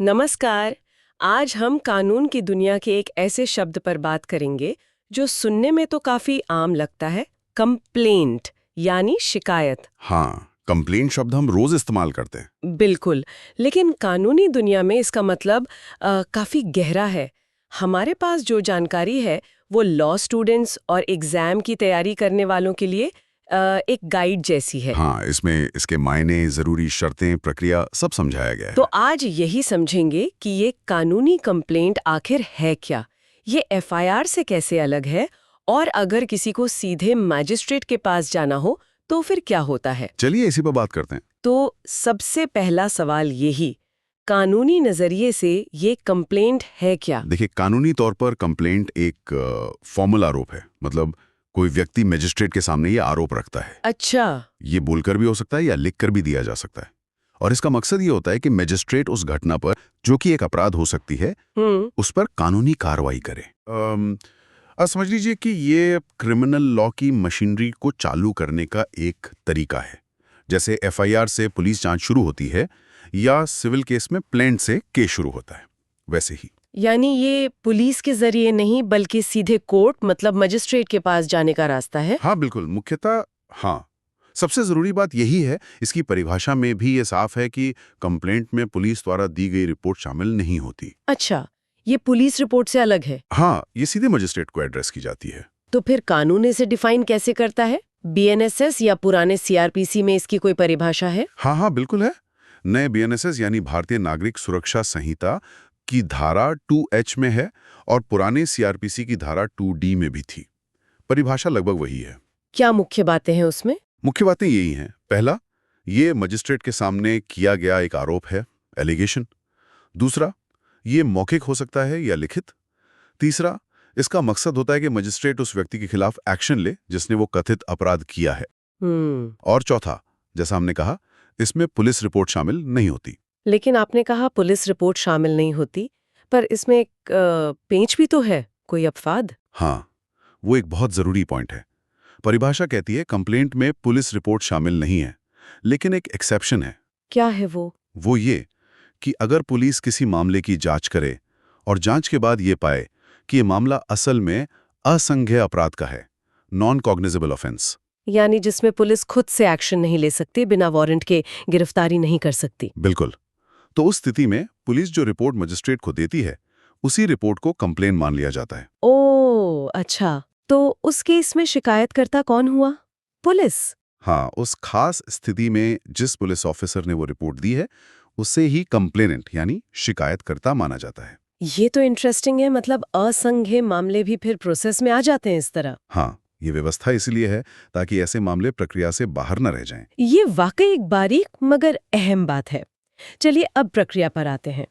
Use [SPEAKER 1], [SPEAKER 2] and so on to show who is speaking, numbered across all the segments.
[SPEAKER 1] नमस्कार। आज हम कानून की दुनिया के एक ऐसे शब्द पर बात करेंगे जो सुनने में तो काफी आम लगता है, कंप्लेंट यानी शिकायत।
[SPEAKER 2] हाँ, कंप्लेंट शब्द हम रोज इस्तेमाल करते हैं।
[SPEAKER 1] बिल्कुल, लेकिन कानूनी दुनिया में इसका मतलब काफी गहरा है। हमारे पास जो जानकारी है वो लॉ स्टूडेंट्स और एग्जाम की तैयारी करने वालों के लिए एक गाइड जैसी है।
[SPEAKER 2] हाँ, इसमें इसके मायने, जरूरी शर्तें, प्रक्रिया सब समझाया गया है।
[SPEAKER 1] तो आज यही समझेंगे कि ये कानूनी कंप्लेंट आखिर है क्या, ये एफआईआर से कैसे अलग है, और अगर किसी को सीधे मैजिस्ट्रेट के पास जाना हो तो फिर क्या होता है।
[SPEAKER 2] चलिए इसी पर बात करते हैं।
[SPEAKER 1] तो सबसे पहला सवाल यही, कानूनी नजरिए से ये कंप्लेंट है क्या?
[SPEAKER 2] देखिए, कानूनी तौर पर कंप्लेंट एक फॉर्मल आरोप है। मतलब कोई व्यक्ति मजिस्ट्रेट के सामने ये आरोप रखता है।
[SPEAKER 1] अच्छा।
[SPEAKER 2] ये बोलकर भी हो सकता है या लिखकर भी दिया जा सकता है। और इसका मकसद ये होता है कि मजिस्ट्रेट उस घटना पर, जो कि एक अपराध हो सकती है, उस पर कानूनी कार्रवाई करे। समझ लीजिए कि ये क्रिमिनल लॉ की मशीनरी को चालू करने का एक तरीका है। जैसे एफआईआर से पुलिस जांच शुरू होती है या सिविल केस में प्लेंट से केस शुरू होता है, वैसे ही।
[SPEAKER 1] यानी ये पुलिस के जरिए नहीं बल्कि सीधे कोर्ट मतलब मजिस्ट्रेट के पास जाने का रास्ता है।
[SPEAKER 2] हाँ बिल्कुल, मुख्यतः हाँ। सबसे जरूरी बात यही है, इसकी परिभाषा में भी ये साफ है कि कंप्लेंट में पुलिस द्वारा दी गई रिपोर्ट शामिल नहीं होती।
[SPEAKER 1] अच्छा, ये पुलिस रिपोर्ट से अलग है।
[SPEAKER 2] हाँ, ये सीधे मजिस्ट्रेट को एड्रेस की जाती है।
[SPEAKER 1] तो फिर कानून इसे डिफाइन कैसे करता है? बीएनएसएस या पुराने सीआरपीसी में इसकी कोई परिभाषा है?
[SPEAKER 2] हाँ, बिल्कुल है। नए बीएनएसएस यानी भारतीय नागरिक सुरक्षा संहिता की धारा 2H में है और पुराने सीआरपीसी की धारा 2D में भी थी। परिभाषा लगभग वही है।
[SPEAKER 1] क्या मुख्य बातें हैं उसमें?
[SPEAKER 2] मुख्य बातें यही हैं। पहला, ये मजिस्ट्रेट के सामने किया गया एक आरोप है, एलिगेशन। दूसरा, ये मौखिक हो सकता है या लिखित। तीसरा, इसका मकसद होता है कि मजिस्ट्रेट उस व्यक्ति के खिलाफ एक्शन ले जिसने वो कथित अपराध किया है। और चौथा, जैसा हमने कहा, इसमें पुलिस रिपोर्ट शामिल नहीं होती।
[SPEAKER 1] लेकिन आपने कहा पुलिस रिपोर्ट शामिल नहीं होती, पर इसमें एक पेंच भी तो है, कोई अपवाद?
[SPEAKER 2] हाँ, वो एक बहुत जरूरी पॉइंट है। परिभाषा कहती है कंप्लेंट में पुलिस रिपोर्ट शामिल नहीं है, लेकिन एक एक्सेप्शन है।
[SPEAKER 1] क्या है वो?
[SPEAKER 2] वो ये कि अगर पुलिस किसी मामले की जांच करे और जांच के बाद ये पाए कि ये मामला असल में असंज्ञेय अपराध का है, नॉन कॉग्निजेबल ऑफेंस,
[SPEAKER 1] यानी जिसमें पुलिस खुद से एक्शन नहीं ले सकती, बिना वारंट के गिरफ्तारी नहीं कर सकती।
[SPEAKER 2] बिल्कुल। तो उस स्थिति में पुलिस जो रिपोर्ट मजिस्ट्रेट को देती है, उसी रिपोर्ट को कंप्लेन मान लिया जाता है।
[SPEAKER 1] ओह, अच्छा। तो उस केस में शिकायतकर्ता कौन हुआ? पुलिस?
[SPEAKER 2] हाँ, उस खास स्थिति में जिस पुलिस ऑफिसर ने वो रिपोर्ट दी है, उसे ही कंप्लेनेंट यानी शिकायतकर्ता माना जाता है।
[SPEAKER 1] ये तो इंटरेस्टिंग है, मतलब असंज्ञेय मामले भी फिर प्रोसेस में आ जाते हैं इस तरह।
[SPEAKER 2] हाँ, ये व्यवस्था इसलिए है ताकि ऐसे मामले प्रक्रिया से बाहर न रह जाएं।
[SPEAKER 1] ये वाकई एक बारीक मगर अहम बात है। चलिए अब प्रक्रिया पर आते हैं।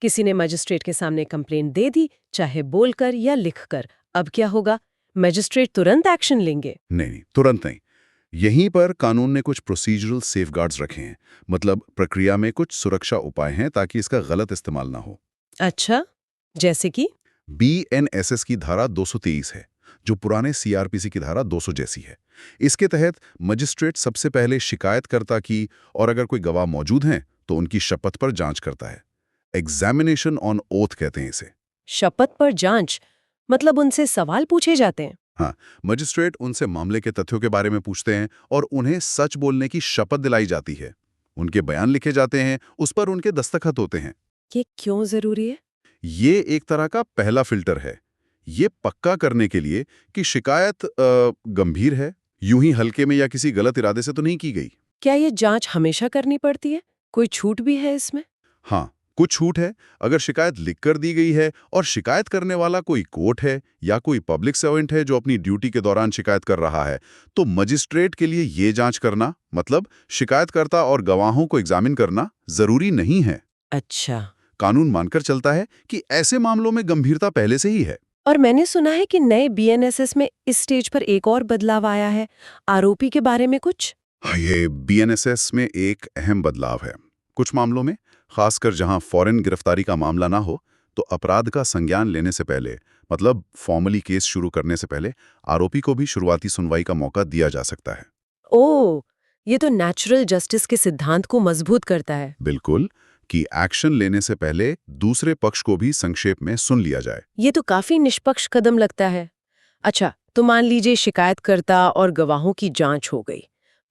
[SPEAKER 1] किसी ने मजिस्ट्रेट के सामने कंप्लेंट दे दी, चाहे बोलकर या लिखकर। अब क्या होगा? मजिस्ट्रेट तुरंत एक्शन लेंगे?
[SPEAKER 2] नहीं, तुरंत नहीं। यहीं पर कानून ने कुछ प्रोसीजरल सेफगार्ड्स रखे हैं। मतलब प्रक्रिया में कुछ सुरक्षा उपाय हैं ताकि इसका गलत इस्तेमाल ना हो।
[SPEAKER 1] अच्छा, जैसे कि?
[SPEAKER 2] बीएनएसएस की धारा 223 है, जो पुराने सीआरपीसी की धारा 200 जैसी है। इसके तहत मजिस्ट्रेट सबसे पहले शिकायतकर्ता की, और अगर कोई गवाह मौजूद हैं तो उनकी शपथ पर जांच करता है। एग्जामिनेशन ऑन ओथ कहते हैं इसे।
[SPEAKER 1] शपथ पर जांच मतलब उनसे सवाल पूछे जाते हैं?
[SPEAKER 2] हाँ, मजिस्ट्रेट उनसे मामले के तथ्यों के बारे में पूछते हैं और उन्हें सच बोलने की शपथ दिलाई जाती है। उनके बयान लिखे जाते हैं, उस पर उनके दस्तखत होते हैं।
[SPEAKER 1] ये क्यों जरूरी है?
[SPEAKER 2] ये एक तरह का पहला फिल्टर है, ये पक्का करने के लिए कि शिकायत गंभीर है, यूं ही हल्के में या किसी गलत इरादे से तो नहीं की गई।
[SPEAKER 1] क्या ये जांच हमेशा करनी पड़ती है? कोई छूट भी है इसमें?
[SPEAKER 2] हाँ, कुछ छूट है। अगर शिकायत लिखकर दी गई है और शिकायत करने वाला कोई कोर्ट है या कोई पब्लिक सर्वेंट है जो अपनी ड्यूटी के दौरान शिकायत कर रहा है, तो मजिस्ट्रेट के लिए ये जांच करना, मतलब शिकायतकर्ता और गवाहों को एग्जामिन करना, जरूरी नहीं है।
[SPEAKER 1] अच्छा।
[SPEAKER 2] कानून मानकर चलता है कि ऐसे मामलों में गंभीरता पहले से ही है।
[SPEAKER 1] और मैंने सुना है कि नए बीएनएसएस में इस स्टेज पर एक और बदलाव आया है, आरोपी के बारे में कुछ?
[SPEAKER 2] हाँ, ये बीएनएसएस में एक अहम बदलाव है। कुछ मामलों में, खासकर जहां फौरन गिरफ्तारी का मामला ना हो, तो अपराध का संज्ञान लेने से पहले, मतलब फॉर्मली केस शुरू करने से पहले, आरोपी को भी शुरुआती सुनवाई का मौका दिया जा सकता है।
[SPEAKER 1] ओह, ये तो नेचुरल जस्टिस के सिद्धांत को मजबूत करता है।
[SPEAKER 2] बिल्कुल, कि एक्शन लेने से पहले दूसरे पक्ष को भी संक्षेप में सुन लिया जाए।
[SPEAKER 1] ये तो काफी निष्पक्ष कदम लगता है। अच्छा, तो मान लीजिए शिकायतकर्ता और गवाहों की जांच हो गई।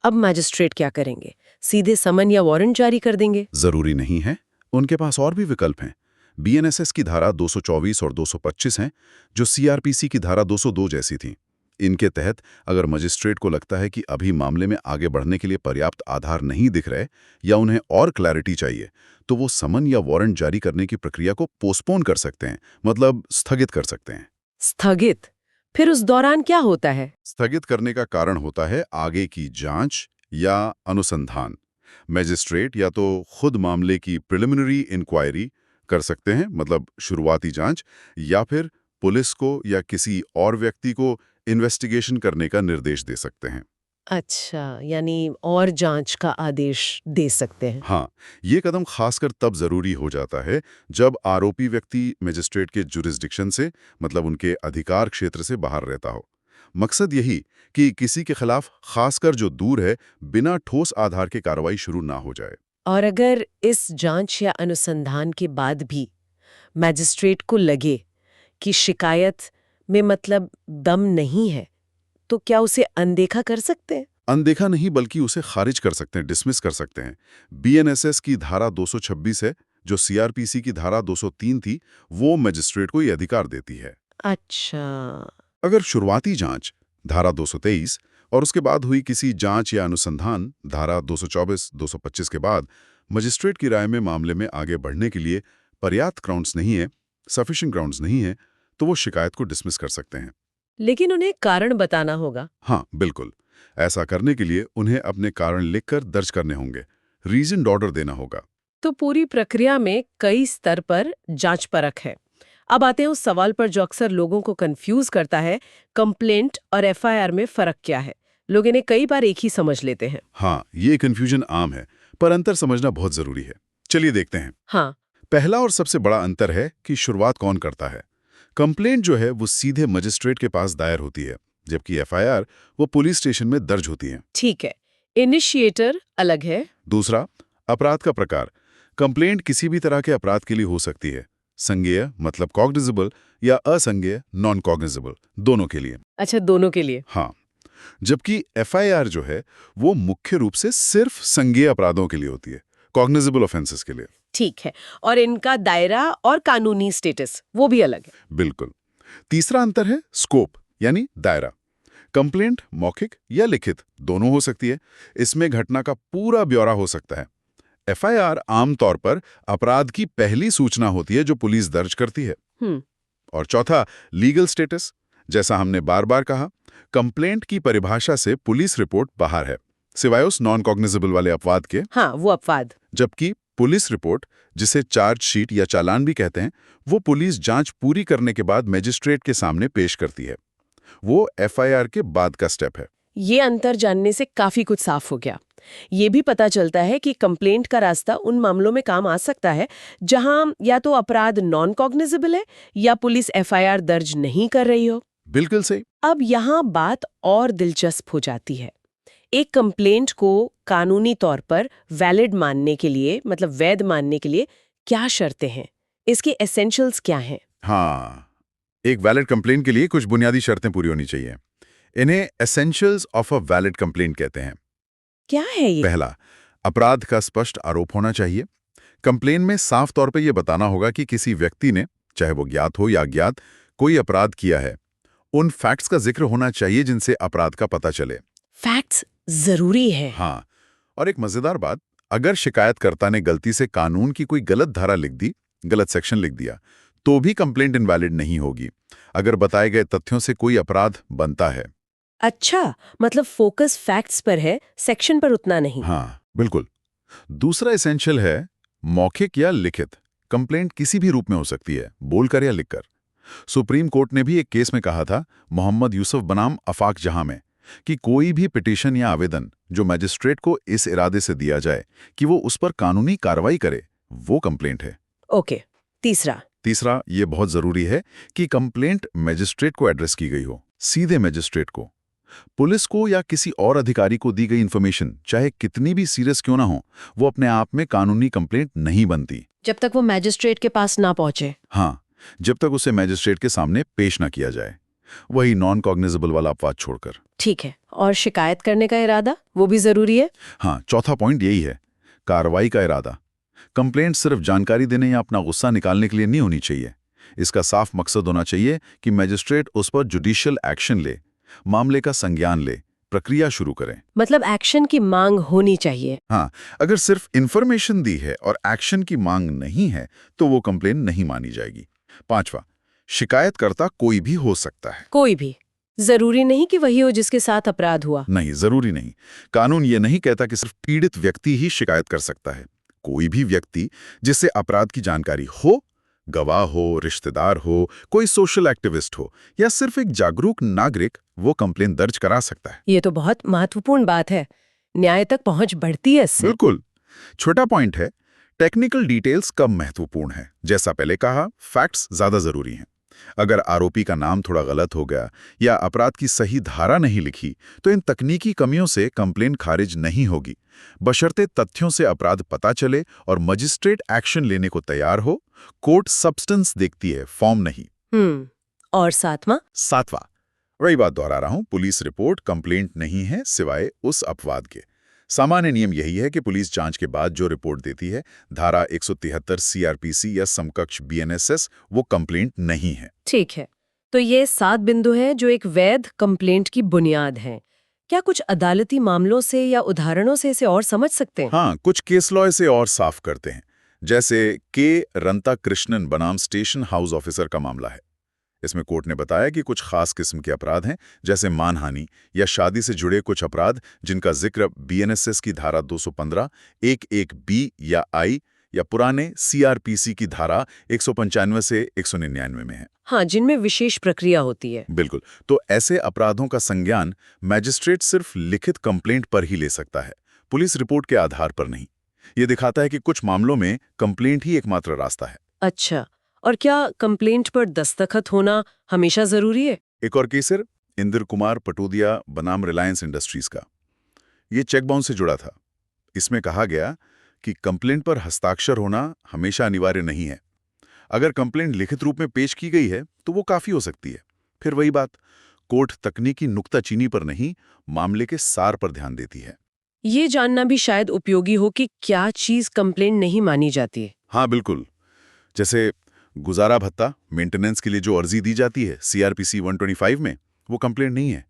[SPEAKER 1] अब मैजिस्ट्रेट क्या करेंगे? सीधे समन या वारंट जारी कर देंगे?
[SPEAKER 2] जरूरी नहीं है, उनके पास और भी विकल्प हैं। बीएनएसएस की धारा 224 और 225 हैं, जो सीआरपीसी की धारा 202 जैसी थी। इनके तहत अगर मजिस्ट्रेट को लगता है कि अभी मामले में आगे बढ़ने के लिए पर्याप्त आधार नहीं दिख रहे या उन्हें और क्लैरिटी चाहिए, तो वो समन या वारंट जारी करने की प्रक्रिया को पोस्टपोन कर सकते हैं, मतलब स्थगित कर सकते हैं।
[SPEAKER 1] स्थगित? फिर उस दौरान क्या होता है?
[SPEAKER 2] स्थगित करने का कारण होता है आगे की जांच या अनुसंधान। मैजिस्ट्रेट या तो खुद मामले की प्रिलिमिनरी इंक्वायरी कर सकते हैं, मतलब शुरुआती जांच, या फिर पुलिस को या किसी और व्यक्ति को इन्वेस्टिगेशन करने का निर्देश दे सकते हैं।
[SPEAKER 1] अच्छा, यानी और जांच का आदेश दे सकते हैं।
[SPEAKER 2] हाँ, ये कदम खासकर तब जरूरी हो जाता है जब आरोपी व्यक्ति मजिस्ट्रेट के जुरिस्डिक्शन से, मतलब उनके अधिकार क्षेत्र से बाहर रहता हो। मकसद यही कि किसी के खिलाफ, खासकर जो दूर है, बिना ठोस आधार के कार्रवाई शुरू ना हो जाए।
[SPEAKER 1] और अगर इस जांच या अनुसंधान के बाद भी मैजिस्ट्रेट को लगे कि शिकायत में मतलब दम नहीं है, तो क्या उसे अनदेखा कर सकते हैं?
[SPEAKER 2] अनदेखा नहीं, बल्कि उसे खारिज कर सकते हैं, डिसमिस कर सकते हैं। बीएनएसएस की धारा 226 है, जो सीआरपीसी की धारा 203 थी, वो मजिस्ट्रेट को ये अधिकार देती है।
[SPEAKER 1] अच्छा।
[SPEAKER 2] अगर शुरुआती जांच धारा 223 और उसके बाद हुई किसी जांच या अनुसंधान धारा 224, 225 के बाद मजिस्ट्रेट की राय में मामले में आगे बढ़ने के लिए पर्याप्त ग्राउंड्स नहीं है, सफिशिएंट ग्राउंड्स नहीं है, तो वो शिकायत को डिसमिस कर सकते हैं।
[SPEAKER 1] लेकिन उन्हें कारण बताना होगा।
[SPEAKER 2] हाँ, बिल्कुल। ऐसा करने के लिए उन्हें अपने कारण लिखकर दर्ज करने होंगे, रीजन्ड ऑर्डर देना होगा।
[SPEAKER 1] तो पूरी प्रक्रिया में कई स्तर पर जांच परख है। अब आते हैं उस सवाल पर जो अक्सर लोगों को कंफ्यूज करता है, कंप्लेंट और एफआईआर में फर्क क्या है? लोग इन्हें कई बार एक ही समझ लेते हैं।
[SPEAKER 2] हाँ, ये कन्फ्यूजन आम है, पर अंतर समझना बहुत जरूरी है। चलिए देखते हैं।
[SPEAKER 1] हाँ।
[SPEAKER 2] पहला और सबसे बड़ा अंतर है कि शुरुआत कौन करता है। कंप्लेंट जो है वो सीधे मजिस्ट्रेट के पास दायर होती है, जबकि एफआईआर वो पुलिस स्टेशन में दर्ज होती है।
[SPEAKER 1] ठीक है, इनिशिएटर अलग है।
[SPEAKER 2] दूसरा, अपराध का प्रकार। कंप्लेंट किसी भी तरह के अपराध के लिए हो सकती है, संज्ञेय मतलब कॉग्निजेबल या असंज्ञेय नॉन कॉग्निजेबल, दोनों के लिए।
[SPEAKER 1] अच्छा, दोनों के लिए।
[SPEAKER 2] हाँ, जबकि एफआईआर जो है वो मुख्य रूप से सिर्फ संज्ञेय अपराधों के लिए होती है, कॉग्निजेबल ऑफेंसेस के लिए।
[SPEAKER 1] ठीक है, और इनका दायरा और कानूनी स्टेटस वो भी अलग है।
[SPEAKER 2] बिल्कुल। तीसरा अंतर है स्कोप, यानी दायरा। कंप्लेंट मौखिक या लिखित दोनों हो सकती है, इसमें घटना का पूरा ब्यौरा हो सकता है। एफआईआर आमतौर पर अपराध की पहली सूचना होती है जो पुलिस दर्ज करती है। और चौथा, लीगल स्टेटस। जैसा हमने बार बार कहा, कंप्लेंट की परिभाषा से पुलिस रिपोर्ट बाहर है, सिवाय उस नॉन कॉग्निजेबल वाले अपवाद के।
[SPEAKER 1] हाँ, वो अपवाद।
[SPEAKER 2] जबकि पुलिस रिपोर्ट, जिसे चार्जशीट या चालान भी कहते हैं, वो पुलिस जांच पूरी करने के बाद मजिस्ट्रेट के सामने पेश करती है। वो एफआईआर के बाद का स्टेप है।
[SPEAKER 1] ये अंतर जानने से काफी कुछ साफ हो गया। ये भी पता चलता है कि कंप्लेंट का रास्ता उन मामलों में काम आ सकता है जहां या तो अपराध नॉन कॉग्निजेबल है या पुलिस एफआईआर दर्ज नहीं कर रही हो।
[SPEAKER 2] बिल्कुल सही।
[SPEAKER 1] अब यहाँ बात और दिलचस्प हो जाती है। एक कंप्लेंट को कानूनी तौर पर वैलिड मानने के लिए, मतलब वैध मानने के लिए क्या शर्तें हैं? इसके एसेंशियल्स क्या हैं?
[SPEAKER 2] हाँ, एक वैलिड कंप्लेंट के लिए कुछ बुनियादी शर्तें पूरी होनी चाहिए। इन्हें essentials of a valid complaint कहते हैं।
[SPEAKER 1] क्या है ये?
[SPEAKER 2] पहला, अपराध का स्पष्ट आरोप होना चाहिए। कंप्लेन में साफ तौर पे ये बताना होगा कि किसी व्यक्ति ने, चाहे वो ज्ञात हो या अज्ञात, कोई अपराध किया है। उन फैक्ट्स का जिक्र होना चाहिए जिनसे अपराध का पता चले।
[SPEAKER 1] फैक्ट्स जरूरी है।
[SPEAKER 2] हाँ, और एक मजेदार बात, अगर शिकायतकर्ता ने गलती से कानून की कोई गलत धारा लिख दी, गलत सेक्शन लिख दिया, तो भी कंप्लेंट इनवैलिड नहीं होगी, अगर बताए गए तथ्यों से कोई अपराध बनता है।
[SPEAKER 1] अच्छा, मतलब फोकस फैक्ट्स पर है, सेक्शन पर उतना नहीं।
[SPEAKER 2] हाँ, बिल्कुल। दूसरा एसेंशियल है मौखिक या लिखित। कंप्लेंट किसी भी रूप में हो सकती है, बोलकर या लिखकर। सुप्रीम कोर्ट ने भी एक केस में कहा था, मोहम्मद यूसुफ बनाम आफाक जहां में, कि कोई भी पिटीशन या आवेदन जो मैजिस्ट्रेट को इस इरादे से दिया जाए कि वो उस पर कानूनी कार्रवाई करे, वो कंप्लेंट है।
[SPEAKER 1] ओके, तीसरा,
[SPEAKER 2] ये बहुत जरूरी है कि कंप्लेंट मैजिस्ट्रेट को एड्रेस की गई हो, सीधे मैजिस्ट्रेट को। पुलिस को या किसी और अधिकारी को दी गई इन्फॉर्मेशन चाहे कितनी भी सीरियस क्यों ना हो, वो अपने आप में कानूनी कंप्लेंट नहीं बनती
[SPEAKER 1] जब तक वो मैजिस्ट्रेट के पास ना पहुंचे।
[SPEAKER 2] हाँ, जब तक उसे मैजिस्ट्रेट के सामने पेश ना किया जाए, वही नॉन कॉग्निजेबल वाला अपवाद छोड़कर।
[SPEAKER 1] ठीक है, और शिकायत करने का इरादा वो भी जरूरी है?
[SPEAKER 2] हाँ, चौथा पॉइंट यही है, कार्रवाई का इरादा। कंप्लेंट सिर्फ जानकारी देने या अपना गुस्सा निकालने के लिए नहीं होनी चाहिए। इसका साफ मकसद होना चाहिए कि मैजिस्ट्रेट उस पर जुडिशियल एक्शन ले, मामले का संज्ञान ले, प्रक्रिया शुरू करें।
[SPEAKER 1] मतलब एक्शन की मांग होनी चाहिए।
[SPEAKER 2] हाँ, अगर सिर्फ इन्फॉर्मेशन दी है और एक्शन की मांग नहीं है तो वो कंप्लेन नहीं मानी जाएगी। पांचवा, शिकायतकर्ता कोई भी हो सकता है।
[SPEAKER 1] कोई भी? जरूरी नहीं कि वही हो जिसके साथ अपराध हुआ?
[SPEAKER 2] नहीं, जरूरी नहीं। कानून ये नहीं कहता कि सिर्फ पीड़ित व्यक्ति ही शिकायत कर सकता है। कोई भी व्यक्ति जिससे अपराध की जानकारी हो, गवाह हो, रिश्तेदार हो, कोई सोशल एक्टिविस्ट हो या सिर्फ एक जागरूक नागरिक, वो कंप्लेन दर्ज करा सकता है।
[SPEAKER 1] ये तो बहुत महत्वपूर्ण बात है। न्याय तक पहुंच बढ़ती है इससे।
[SPEAKER 2] बिल्कुल। छोटा पॉइंट है, टेक्निकल डिटेल्स कम महत्वपूर्ण है। जैसा पहले कहा, फैक्ट्स ज्यादा जरूरी हैं। अगर आरोपी का नाम थोड़ा गलत हो गया या अपराध की सही धारा नहीं लिखी, तो इन तकनीकी कमियों से कंप्लेन खारिज नहीं होगी, बशर्ते तथ्यों से अपराध पता चले और मजिस्ट्रेट एक्शन लेने को तैयार हो। कोर्ट सब्सटेंस देखती है, फॉर्म नहीं।
[SPEAKER 1] और सातवां,
[SPEAKER 2] वही बात दोहरा रहा हूं, पुलिस रिपोर्ट कंप्लेंट नहीं है सिवाय उस अपवाद के। सामान्य नियम यही है कि पुलिस जांच के बाद जो रिपोर्ट देती है, धारा 173 सीआरपीसी या समकक्ष बीएनएसएस, वो कंप्लेंट नहीं है।
[SPEAKER 1] ठीक है, तो ये 7 बिंदु हैं जो एक वैध कंप्लेंट की बुनियाद हैं। क्या कुछ अदालती मामलों से या उदाहरणों से इसे और समझ सकते हैं?
[SPEAKER 2] हाँ, कुछ केस लॉ इसे और साफ करते हैं। जैसे के रंता कृष्णन बनाम स्टेशन हाउस ऑफिसर का मामला है। इसमें कोर्ट ने बताया कि कुछ खास किस्म के अपराध हैं, जैसे मानहानि या शादी से जुड़े कुछ अपराध जिनका जिक्र बीएनएसएस की धारा 215, 11 बी या आई या पुराने सीआरपीसी की धारा 195 से 199 में है।
[SPEAKER 1] हाँ, जिनमें विशेष प्रक्रिया होती है।
[SPEAKER 2] बिल्कुल। तो ऐसे अपराधों का संज्ञान मैजिस्ट्रेट सिर्फ लिखित कंप्लेंट पर ही ले सकता है, पुलिस रिपोर्ट के आधार पर नहीं। ये दिखाता है कि कुछ मामलों में कंप्लेंट ही एकमात्र रास्ता है।
[SPEAKER 1] अच्छा, और क्या कंप्लेंट पर दस्तखत होना हमेशा जरूरी है?
[SPEAKER 2] एक और केस है इंद्र कुमार पटोदिया बनाम रिलायंस इंडस्ट्रीज का। ये चेक बाउंस से जुड़ा था। इसमें कहा गया कि कंप्लेंट पर हस्ताक्षर होना हमेशा अनिवार्य नहीं है। अगर कंप्लेंट लिखित रूप में पेश की गई है तो वो काफी हो सकती है। फिर वही बात, कोर्ट तकनीकी नुक्ताचीनी पर नहीं, मामले के सार पर ध्यान देती है।
[SPEAKER 1] ये जानना भी शायद उपयोगी हो कि क्या चीज कंप्लेंट नहीं मानी जाती है।
[SPEAKER 2] हाँ बिल्कुल, जैसे गुजारा भत्ता मेंटेनेंस के लिए जो अर्जी दी जाती है सीआरपीसी 125 में, वो कंप्लेंट नहीं है।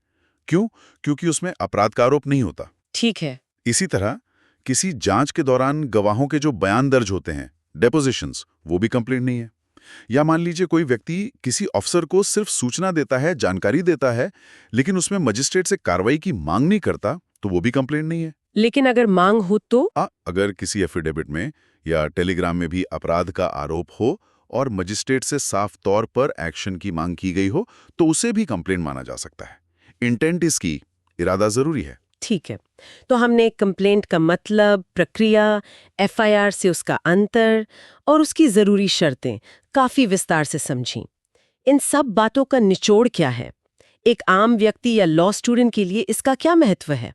[SPEAKER 2] क्यों? क्योंकि उसमें अपराध का आरोप नहीं होता।
[SPEAKER 1] ठीक है।
[SPEAKER 2] इसी तरह किसी जांच के दौरान गवाहों के जो बयान दर्ज होते हैं, डेपोजिशंस, वो भी कंप्लेंट नहीं है। या मान लीजिए कोई व्यक्ति किसी अफसर को सिर्फ सूचना देता है, जानकारी देता है, लेकिन उसमें मजिस्ट्रेट से कार्रवाई की मांग नहीं करता, तो वो भी कंप्लेंट नहीं है।
[SPEAKER 1] लेकिन अगर मांग हो तो?
[SPEAKER 2] अगर किसी एफिडेविट में या टेलीग्राम में भी अपराध का आरोप हो और मजिस्ट्रेट से साफ तौर पर एक्शन की मांग की गई हो, तो उसे भी कंप्लेंट माना जा सकता है। इंटेंट इसकी, इरादा जरूरी है।
[SPEAKER 1] ठीक है, तो हमने कंप्लेंट का मतलब, प्रक्रिया, एफआईआर से उसका अंतर और उसकी जरूरी शर्तें काफी विस्तार से समझी। इन सब बातों का निचोड़ क्या है? एक आम व्यक्ति या लॉ स्टूडेंट के लिए इसका क्या महत्व है?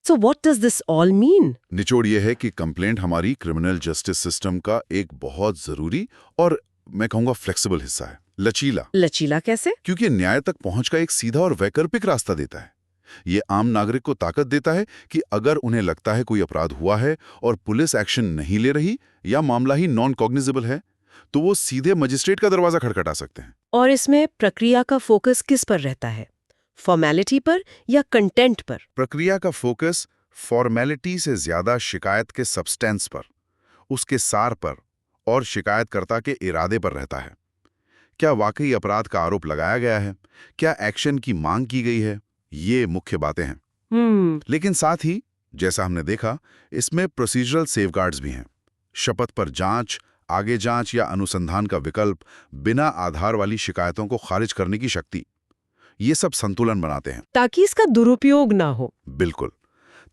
[SPEAKER 1] So what does this all mean?
[SPEAKER 2] निचोड़ यह है कि कंप्लेंट हमारी क्रिमिनल जस्टिस सिस्टम का एक बहुत जरूरी और मैं कहूंगा फ्लेक्सिबल हिस्सा है। लचीला।
[SPEAKER 1] लचीला कैसे?
[SPEAKER 2] क्योंकि न्याय तक पहुंच का एक सीधा और वैकल्पिक रास्ता देता है। ये आम नागरिक को ताकत देता है कि अगर उन्हें लगता है कोई अपराध हुआ है और पुलिस एक्शन नहीं ले रही या मामला ही नॉन कॉग्निजेबल है, तो वो सीधे मजिस्ट्रेट का दरवाजा खटखटा सकते हैं।
[SPEAKER 1] और इसमें प्रक्रिया का फोकस किस पर रहता है? फॉर्मेलिटी पर या कंटेंट पर?
[SPEAKER 2] प्रक्रिया का फोकस फॉर्मेलिटी से ज्यादा शिकायत के सब्सटेंस पर, उसके सार पर और शिकायतकर्ता के इरादे पर रहता है। क्या वाकई अपराध का आरोप लगाया गया है? क्या एक्शन की मांग की गई है? ये मुख्य बातें हैं। लेकिन साथ ही, जैसा हमने देखा, इसमें प्रोसीजरल सेफगार्ड्स भी हैं। शपथ पर जांच, आगे जांच या अनुसंधान का विकल्प, बिना आधार वाली शिकायतों को खारिज करने की शक्ति, ये सब संतुलन बनाते हैं।
[SPEAKER 1] ताकि इसका दुरुपयोग ना हो।
[SPEAKER 2] बिल्कुल,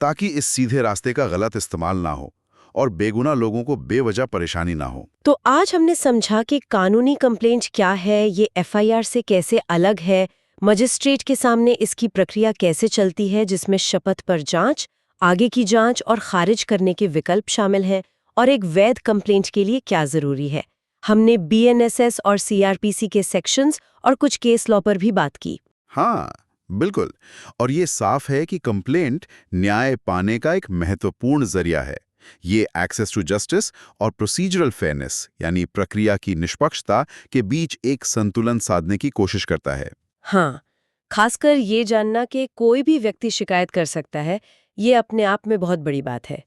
[SPEAKER 2] ताकि इस सीधे रास्ते का गलत इस्तेमाल ना हो और बेगुनाह लोगों को बेवजह परेशानी ना हो।
[SPEAKER 1] तो आज हमने समझा कि कानूनी कंप्लेंट क्या है, ये एफआईआर से कैसे अलग है, मजिस्ट्रेट के सामने इसकी प्रक्रिया कैसे चलती है, जिसमें शपथ पर जांच, आगे की जांच और खारिज करने के विकल्प शामिल हैं, और एक वैध कंप्लेंट के लिए क्या जरूरी है। हमने बीएनएसएस और सीआरपीसी के सेक्शंस और कुछ केस लॉ पर भी बात की।
[SPEAKER 2] हाँ, बिल्कुल। और ये साफ है कि कंप्लेंट न्याय पाने का एक महत्वपूर्ण जरिया है। ये एक्सेस टू जस्टिस और प्रोसीजरल फेयरनेस यानी प्रक्रिया की निष्पक्षता के बीच एक संतुलन साधने की कोशिश करता है।
[SPEAKER 1] हाँ, खासकर ये जानना कि कोई भी व्यक्ति शिकायत कर सकता है, ये अपने आप में बहुत बड़ी बात है।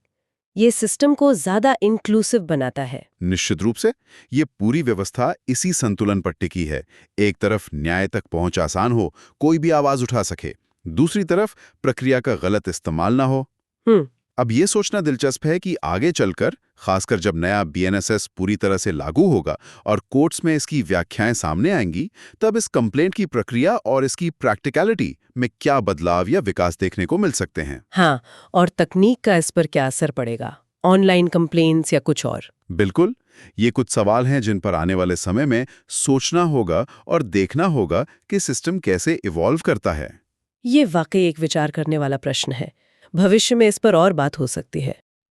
[SPEAKER 1] ये सिस्टम को ज़्यादा इंक्लूसिव बनाता है।
[SPEAKER 2] निश्चित रूप से ये पूरी व्यवस्था इसी संतुलन पर टिकी है। एक तरफ न्याय तक पहुंच आसान हो, कोई भी आवाज उठा सके, दूसरी तरफ प्रक्रिया का गलत इस्तेमाल ना हो। अब ये सोचना दिलचस्प है कि आगे चलकर, खासकर जब नया बीएनएसएस पूरी तरह से लागू होगा और कोर्ट्स में इसकी व्याख्याएं सामने आएंगी, तब इस कंप्लेंट की प्रक्रिया और इसकी प्रैक्टिकलिटी में क्या बदलाव या विकास देखने को मिल सकते हैं।
[SPEAKER 1] हाँ, और तकनीक का इस पर क्या असर पड़ेगा, ऑनलाइन कंप्लेंट्स या कुछ और।
[SPEAKER 2] बिल्कुल, ये कुछ सवाल हैं जिन पर आने वाले समय में सोचना होगा और देखना होगा कि सिस्टम कैसे इवॉल्व करता है।
[SPEAKER 1] ये वाकई एक विचार करने वाला प्रश्न है। भविष्य में इस पर और बात हो सकती है।